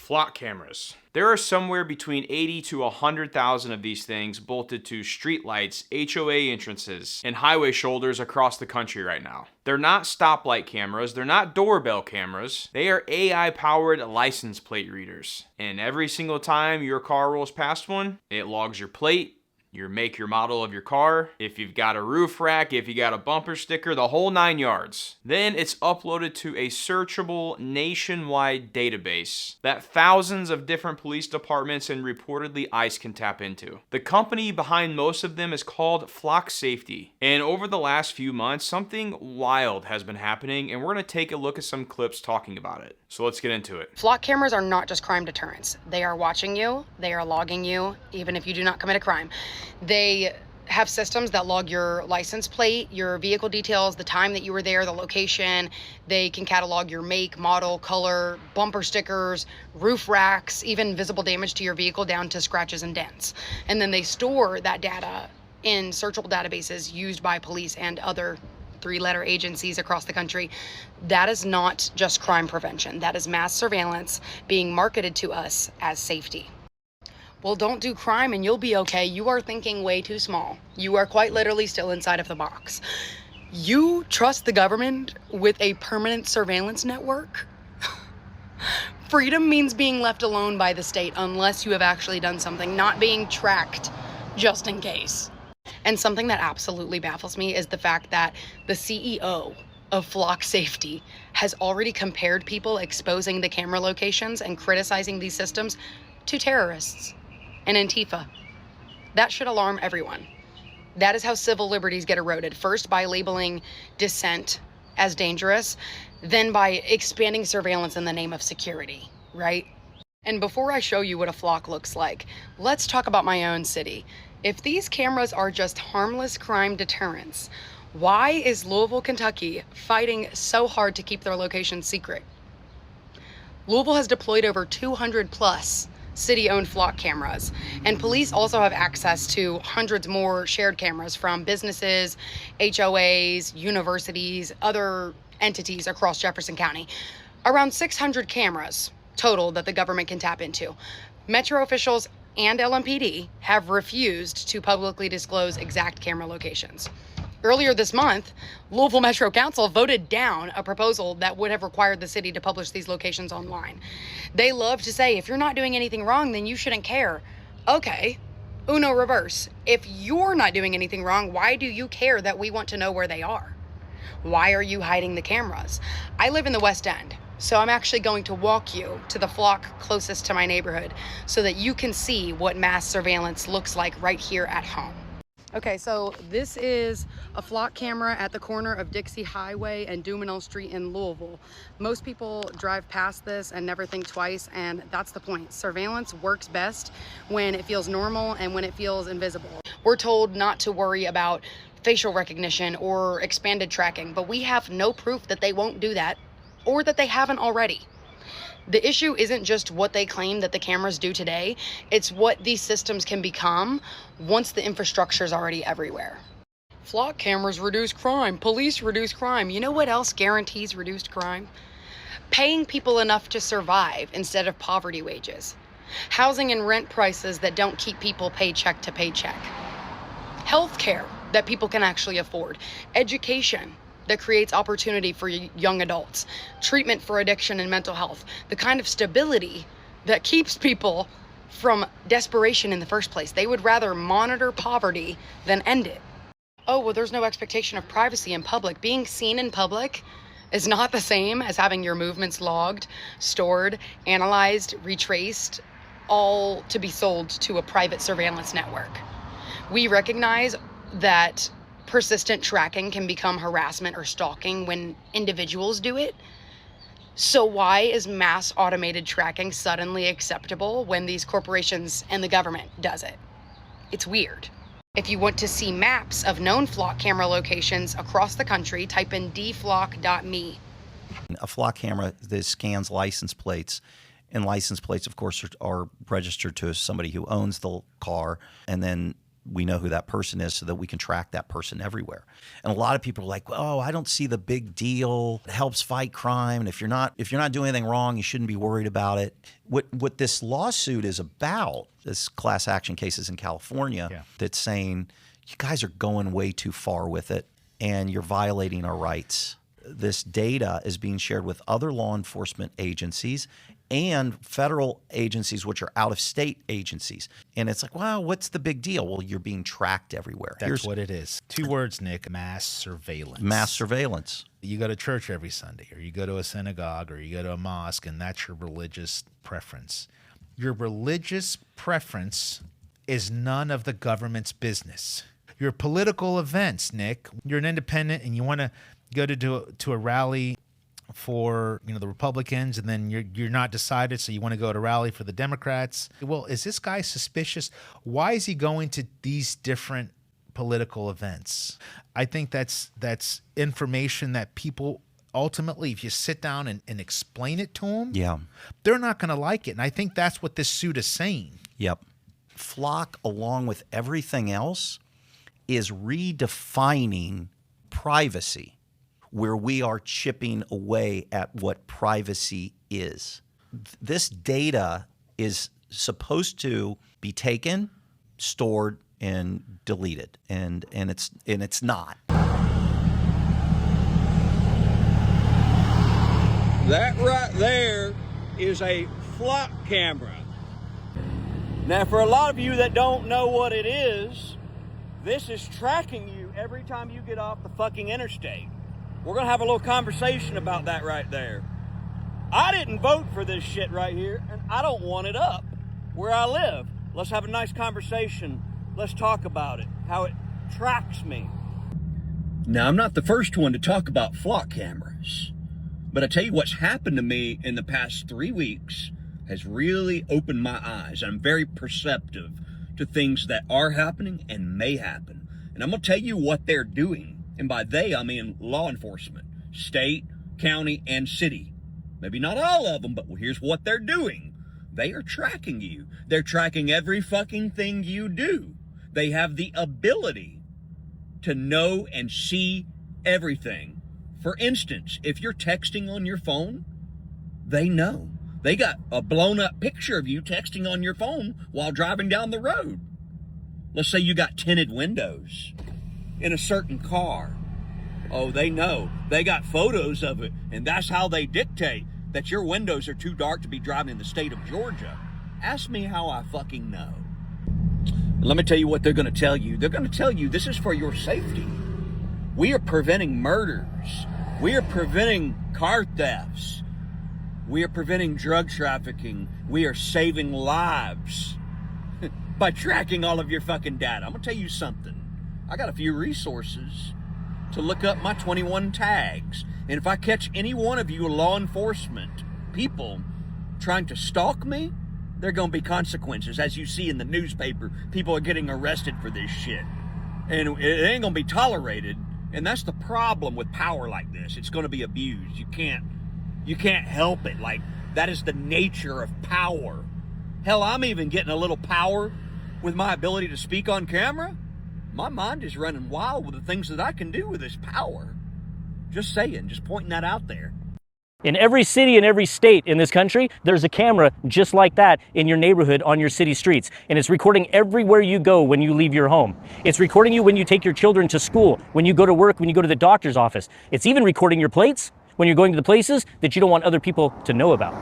Flock cameras. There are somewhere between 80 to 100,000 of these things bolted to streetlights, HOA entrances, and highway shoulders across the country right now. They're not stoplight cameras, they're not doorbell cameras, they are AI-powered license plate readers. And every single time your car rolls past one, it logs your plate, your make, your model of your car, if you've got a roof rack, if you got a bumper sticker, the whole 9 yards. Then it's uploaded to a searchable nationwide database that thousands of different police departments and reportedly ICE can tap into. The company behind most of them is called Flock Safety. And over the last few months, something wild has been happening, and we're gonna take a look at some clips talking about it. So let's get into it. Flock cameras are not just crime deterrents. They are watching you, they are logging you, even if you do not commit a crime. They have systems that log your license plate, your vehicle details, the time that you were there, the location. They can catalog your make, model, color, bumper stickers, roof racks, even visible damage to your vehicle down to scratches and dents. And then they store that data in searchable databases used by police and other three-letter agencies across the country. That is not just crime prevention. That is mass surveillance being marketed to us as safety. Well, don't do crime and you'll be okay. You are thinking way too small. You are quite literally still inside of the box. You trust the government with a permanent surveillance network? Freedom means being left alone by the state unless you have actually done something, not being tracked just in case. And something that absolutely baffles me is the fact that the CEO of Flock Safety has already compared people exposing the camera locations and criticizing these systems to terrorists and Antifa. That should alarm everyone. That is how civil liberties get eroded. First by labeling dissent as dangerous, then by expanding surveillance in the name of security, right? And before I show you what a flock looks like, let's talk about my own city. If these cameras are just harmless crime deterrents, why is Louisville, Kentucky fighting so hard to keep their location secret? Louisville has deployed over 200 plus city-owned flock cameras, and police also have access to hundreds more shared cameras from businesses, HOAs, universities, other entities across Jefferson County. Around 600 cameras total that the government can tap into. Metro officials and LMPD have refused to publicly disclose exact camera locations. Earlier this month, Louisville Metro Council voted down a proposal that would have required the city to publish these locations online. They love to say, if you're not doing anything wrong, then you shouldn't care. Okay, uno reverse. If you're not doing anything wrong, why do you care that we want to know where they are? Why are you hiding the cameras? I live in the West End, so I'm actually going to walk you to the flock closest to my neighborhood so that you can see what mass surveillance looks like right here at home. Okay, so this is a flock camera at the corner of Dixie Highway and Dumenil Street in Louisville. Most people drive past this and never think twice, and that's the point. Surveillance works best when it feels normal and when it feels invisible. We're told not to worry about facial recognition or expanded tracking, but we have no proof that they won't do that or that they haven't already. The issue isn't just what they claim that the cameras do today, it's what these systems can become once the infrastructure is already everywhere. Flock cameras reduce crime, police reduce crime. You know what else guarantees reduced crime? Paying people enough to survive instead of poverty wages. Housing and rent prices that don't keep people paycheck to paycheck. Healthcare that people can actually afford. Education that creates opportunity for young adults, treatment for addiction and mental health, the kind of stability that keeps people from desperation in the first place. They would rather monitor poverty than end it. Oh, well, there's no expectation of privacy in public. Being seen in public is not the same as having your movements logged, stored, analyzed, retraced, all to be sold to a private surveillance network. We recognize that persistent tracking can become harassment or stalking when individuals do it. So why is mass automated tracking suddenly acceptable when these corporations and the government does it? It's weird. If you want to see maps of known flock camera locations across the country, type in dflock.me. A flock camera that scans license plates, and license plates, of course, are registered to somebody who owns the car, and then we know who that person is so that we can track that person everywhere. And a lot of people are like, oh, I don't see the big deal. It helps fight crime. And if you're not doing anything wrong, you shouldn't be worried about it. What this lawsuit is about, this class action cases in California, that's saying you guys are going way too far with it and you're violating our rights. This data is being shared with other law enforcement agencies and federal agencies, which are out-of-state agencies. And it's like, well, what's the big deal? Well, you're being tracked everywhere. That's what it is. 2 words, Nick: mass surveillance. Mass surveillance. You go to church every Sunday, or you go to a synagogue, or you go to a mosque, and that's your religious preference. Your religious preference is none of the government's business. Your political events, Nick, you're an independent and you want to go to a rally for the Republicans, and then you're not decided, so you want to go to rally for the Democrats. Well, is this guy suspicious? Why is he going to these different political events? I think that's information that people ultimately, if you sit down and explain it to them, they're not going to like it. And I think that's what this suit is saying. Yep. Flock, along with everything else, is redefining privacy, where we are chipping away at what privacy is. This data is supposed to be taken, stored, and deleted, and it's not. That right there is a flock camera. Now, for a lot of you that don't know what it is, this is tracking you every time you get off the fucking interstate. We're going to have a little conversation about that right there. I didn't vote for this shit right here, and I don't want it up where I live. Let's have a nice conversation. Let's talk about it, how it tracks me. Now, I'm not the first one to talk about flock cameras, but I tell you what's happened to me in the past 3 weeks has really opened my eyes. I'm very perceptive to things that are happening and may happen. And I'm going to tell you what they're doing. And by they, I mean law enforcement, state, county, and city. Maybe not all of them, but here's what they're doing. They are tracking you. They're tracking every fucking thing you do. They have the ability to know and see everything. For instance, if you're texting on your phone, they know. They got a blown up picture of you texting on your phone while driving down the road. Let's say you got tinted windows in a certain car. Oh, they know. They got photos of it, and that's how they dictate that your windows are too dark to be driving in the state of Georgia. Ask me how I fucking know. Let me tell you what they're going to tell you. They're going to tell you this is for your safety. We are preventing murders. We are preventing car thefts. We are preventing drug trafficking. We are saving lives by tracking all of your fucking data. I'm going to tell you something. I got a few resources to look up my 21 tags. And if I catch any one of you law enforcement people trying to stalk me, there are going to be consequences. As you see in the newspaper, people are getting arrested for this shit. And it ain't going to be tolerated. And that's the problem with power like this. It's going to be abused. You can't help it. Like, that is the nature of power. Hell, I'm even getting a little power with my ability to speak on camera. My mind is running wild with the things that I can do with this power. Just saying, just pointing that out there. In every city and every state in this country, there's a camera just like that in your neighborhood on your city streets. And it's recording everywhere you go when you leave your home. It's recording you when you take your children to school, when you go to work, when you go to the doctor's office. It's even recording your plates when you're going to the places that you don't want other people to know about.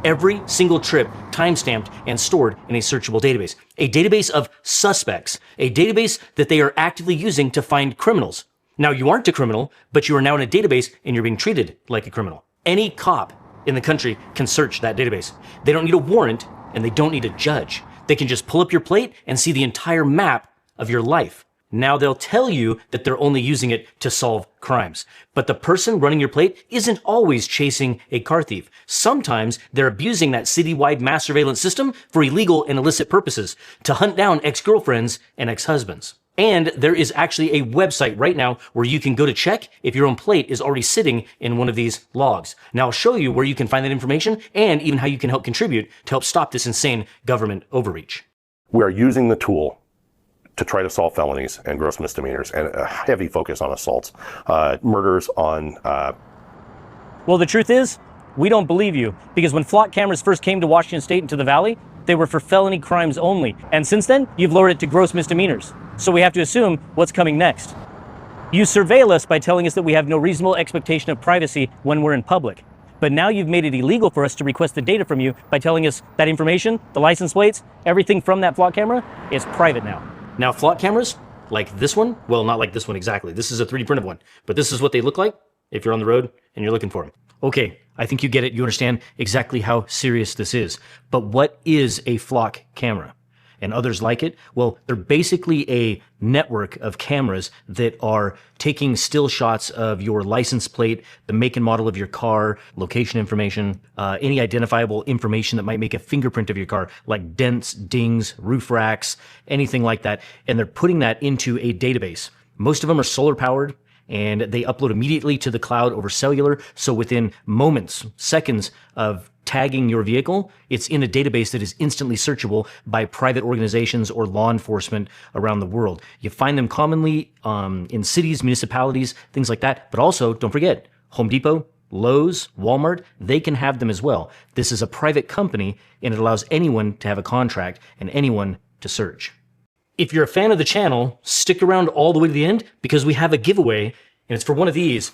Every single trip timestamped and stored in a searchable database. A database of suspects. A database that they are actively using to find criminals. Now, you aren't a criminal, but you are now in a database and you're being treated like a criminal. Any cop in the country can search that database. They don't need a warrant and they don't need a judge. They can just pull up your plate and see the entire map of your life. Now they'll tell you that they're only using it to solve crimes. But the person running your plate isn't always chasing a car thief. Sometimes they're abusing that citywide mass surveillance system for illegal and illicit purposes, to hunt down ex-girlfriends and ex-husbands. And there is actually a website right now where you can go to check if your own plate is already sitting in one of these logs. Now I'll show you where you can find that information and even how you can help contribute to help stop this insane government overreach. We are using the tool to try to solve felonies and gross misdemeanors, and a heavy focus on assaults, murders on. Well, the truth is, we don't believe you, because when flock cameras first came to Washington State and to the Valley, they were for felony crimes only. And since then, you've lowered it to gross misdemeanors. So we have to assume what's coming next. You surveil us by telling us that we have no reasonable expectation of privacy when we're in public. But now you've made it illegal for us to request the data from you by telling us that information, the license plates, everything from that flock camera is private now. Now, flock cameras, like this one, well, not like this one exactly. This is a 3D printed one, but this is what they look like if you're on the road and you're looking for them. Okay, I think you get it. You understand exactly how serious this is. But what is a flock camera? And others like it? Well, they're basically a network of cameras that are taking still shots of your license plate, the make and model of your car, location information, any identifiable information that might make a fingerprint of your car, like dents, dings, roof racks, anything like that. And they're putting that into a database. Most of them are solar powered, and they upload immediately to the cloud over cellular. So within moments, seconds of tagging your vehicle, it's in a database that is instantly searchable by private organizations or law enforcement around the world. You find them commonly in cities, municipalities, things like that. But also, don't forget, Home Depot, Lowe's, Walmart, they can have them as well. This is a private company, and it allows anyone to have a contract and anyone to search. If you're a fan of the channel, stick around all the way to the end, because we have a giveaway, and it's for one of these.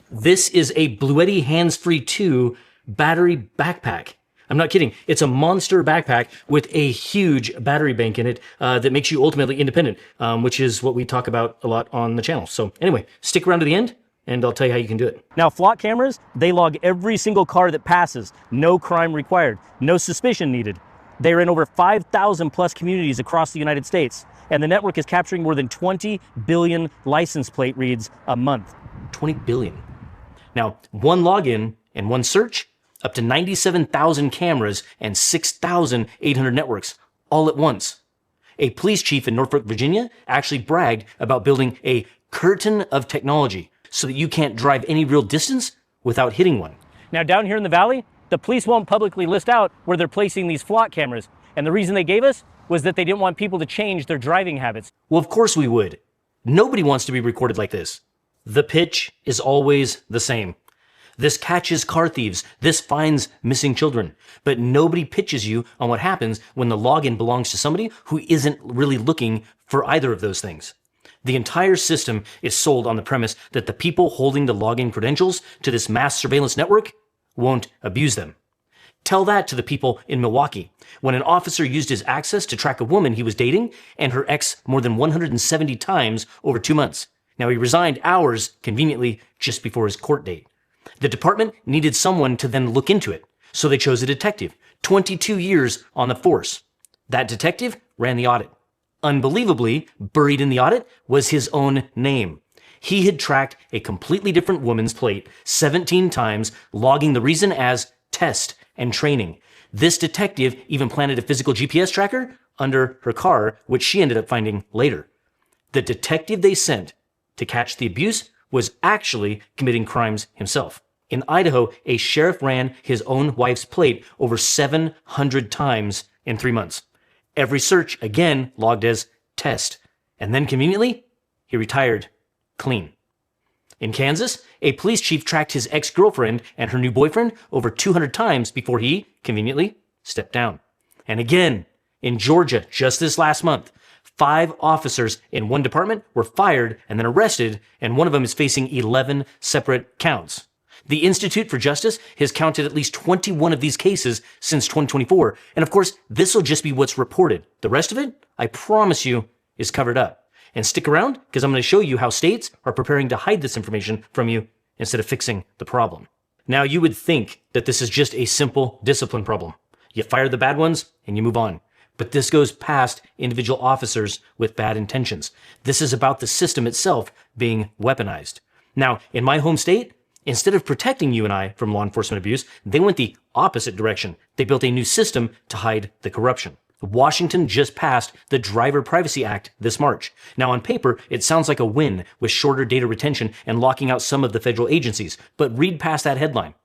This is a Bluetti Hands-Free 2 battery backpack. I'm not kidding. It's a monster backpack with a huge battery bank in it that makes you ultimately independent, which is what we talk about a lot on the channel. So anyway, stick around to the end, and I'll tell you how you can do it. Now, flock cameras, they log every single car that passes. No crime required. No suspicion needed. They're in over 5,000 plus communities across the United States, and the network is capturing more than 20 billion license plate reads a month. 20 billion. Now, one login and one search, up to 97,000 cameras and 6,800 networks all at once. A police chief in Norfolk, Virginia actually bragged about building a curtain of technology so that you can't drive any real distance without hitting one. Now, down here in the Valley, the police won't publicly list out where they're placing these flock cameras. And the reason they gave us was that they didn't want people to change their driving habits. Well, of course we would. Nobody wants to be recorded like this. The pitch is always the same. This catches car thieves. This finds missing children. But nobody pitches you on what happens when the login belongs to somebody who isn't really looking for either of those things. The entire system is sold on the premise that the people holding the login credentials to this mass surveillance network won't abuse them. Tell that to the people in Milwaukee, when an officer used his access to track a woman he was dating and her ex more than 170 times over 2 months. Now, he resigned hours, conveniently, just before his court date. The department needed someone to then look into it, so they chose a detective, 22 years on the force. That detective ran the audit. Unbelievably, buried in the audit was his own name. He had tracked a completely different woman's plate 17 times, logging the reason as test and training. This detective even planted a physical GPS tracker under her car, which she ended up finding later. The detective they sent to catch the abuse was actually committing crimes himself. In Idaho, a sheriff ran his own wife's plate over 700 times in 3 months. Every search, again, logged as test. And then conveniently, he retired clean. In Kansas, a police chief tracked his ex-girlfriend and her new boyfriend over 200 times before he, conveniently, stepped down. And again, in Georgia, just this last month, 5 officers in one department were fired and then arrested, and one of them is facing 11 separate counts. The Institute for Justice has counted at least 21 of these cases since 2024, and of course, this will just be what's reported. The rest of it, I promise you, is covered up. And stick around, because I'm going to show you how states are preparing to hide this information from you instead of fixing the problem. Now, you would think that this is just a simple discipline problem. You fire the bad ones and you move on. But this goes past individual officers with bad intentions. This is about the system itself being weaponized. Now, in my home state, instead of protecting you and I from law enforcement abuse, they went the opposite direction. They built a new system to hide the corruption. Washington just passed the Driver Privacy Act this March. Now, on paper, it sounds like a win with shorter data retention and locking out some of the federal agencies. But read past that headline.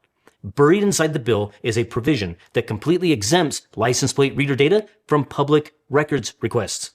Buried inside the bill is a provision that completely exempts license plate reader data from public records requests.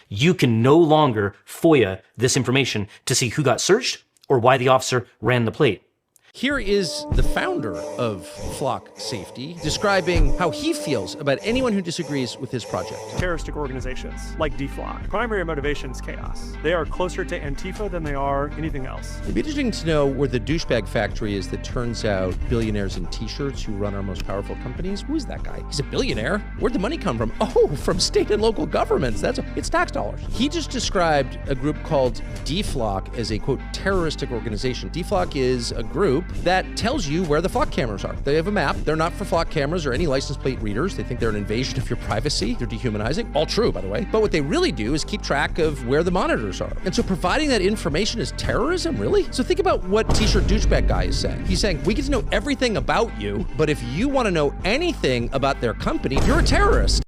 you can no longer FOIA this information to see who got searched or why the officer ran the plate. Here is the founder of Flock Safety describing how he feels about anyone who disagrees with his project. Terroristic organizations like DFLOC, primary motivation is chaos. They are closer to Antifa than they are anything else. It'd be interesting to know where the douchebag factory is that turns out billionaires in t-shirts who run our most powerful companies. Who is that guy? He's a billionaire. Where'd the money come from? Oh, from state and local governments. It's tax dollars. He just described a group called DFLOC as a, quote, terroristic organization. DFLOC is a group that tells you where the flock cameras are. They have a map. They're not for flock cameras or any license plate readers. They think they're an invasion of your privacy. They're dehumanizing. All true, by the way. But what they really do is keep track of where the monitors are. And so providing that information is terrorism, really? So think about what t-shirt douchebag guy is saying. He's saying, we get to know everything about you, but if you want to know anything about their company, you're a terrorist.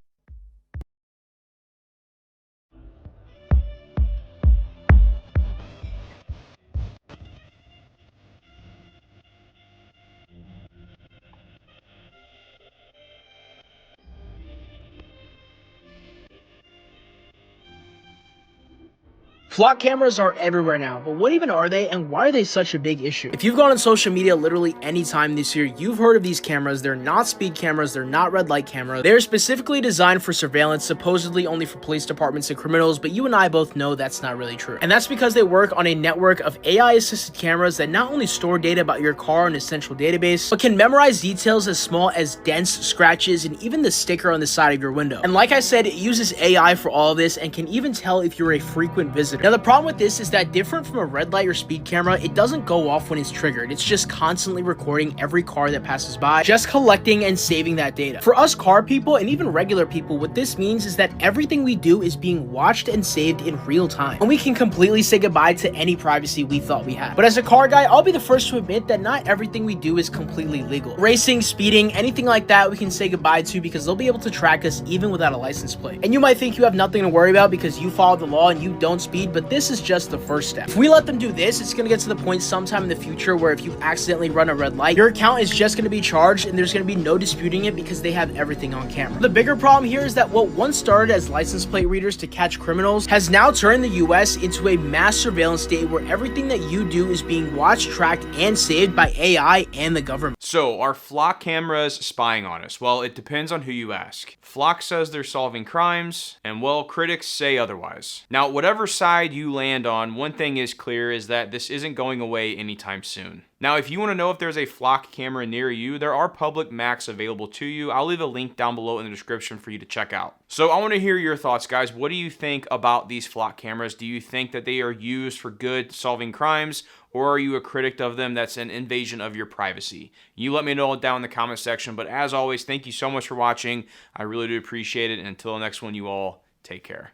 Flock cameras are everywhere now, but what even are they and why are they such a big issue? If you've gone on social media literally any time this year, you've heard of these cameras. They're not speed cameras, they're not red light cameras. They're specifically designed for surveillance, supposedly only for police departments and criminals, but you and I both know that's not really true. And that's because they work on a network of AI-assisted cameras that not only store data about your car in a central database, but can memorize details as small as dents, scratches, and even the sticker on the side of your window. And like I said, it uses AI for all of this and can even tell if you're a frequent visitor. Now, the problem with this is that different from a red light or speed camera, it doesn't go off when it's triggered. It's just constantly recording every car that passes by, just collecting and saving that data. For us car people and even regular people, what this means is that everything we do is being watched and saved in real time. And we can completely say goodbye to any privacy we thought we had. But as a car guy, I'll be the first to admit that not everything we do is completely legal. Racing, speeding, anything like that we can say goodbye to because they'll be able to track us even without a license plate. And you might think you have nothing to worry about because you follow the law and you don't speed, but this is just the first step. If we let them do this, it's going to get to the point sometime in the future where if you accidentally run a red light, your account is just going to be charged and there's going to be no disputing it because they have everything on camera. The bigger problem here is that what once started as license plate readers to catch criminals has now turned the US into a mass surveillance state where everything that you do is being watched, tracked, and saved by AI and the government. So, are flock cameras spying on us? Well, it depends on who you ask. Flock says they're solving crimes, and well, critics say otherwise. Now, whatever side you land on, one thing is clear is that this isn't going away anytime soon. Now, if you want to know if there's a flock camera near you, there are public Macs available to you. I'll leave a link down below in the description for you to check out. So I want to hear your thoughts, guys. What do you think about these flock cameras? Do you think that they are used for good, solving crimes, or are you a critic of them that's an invasion of your privacy? You let me know down in the comment section. But as always, thank you so much for watching. I really do appreciate it. And until the next one, you all take care.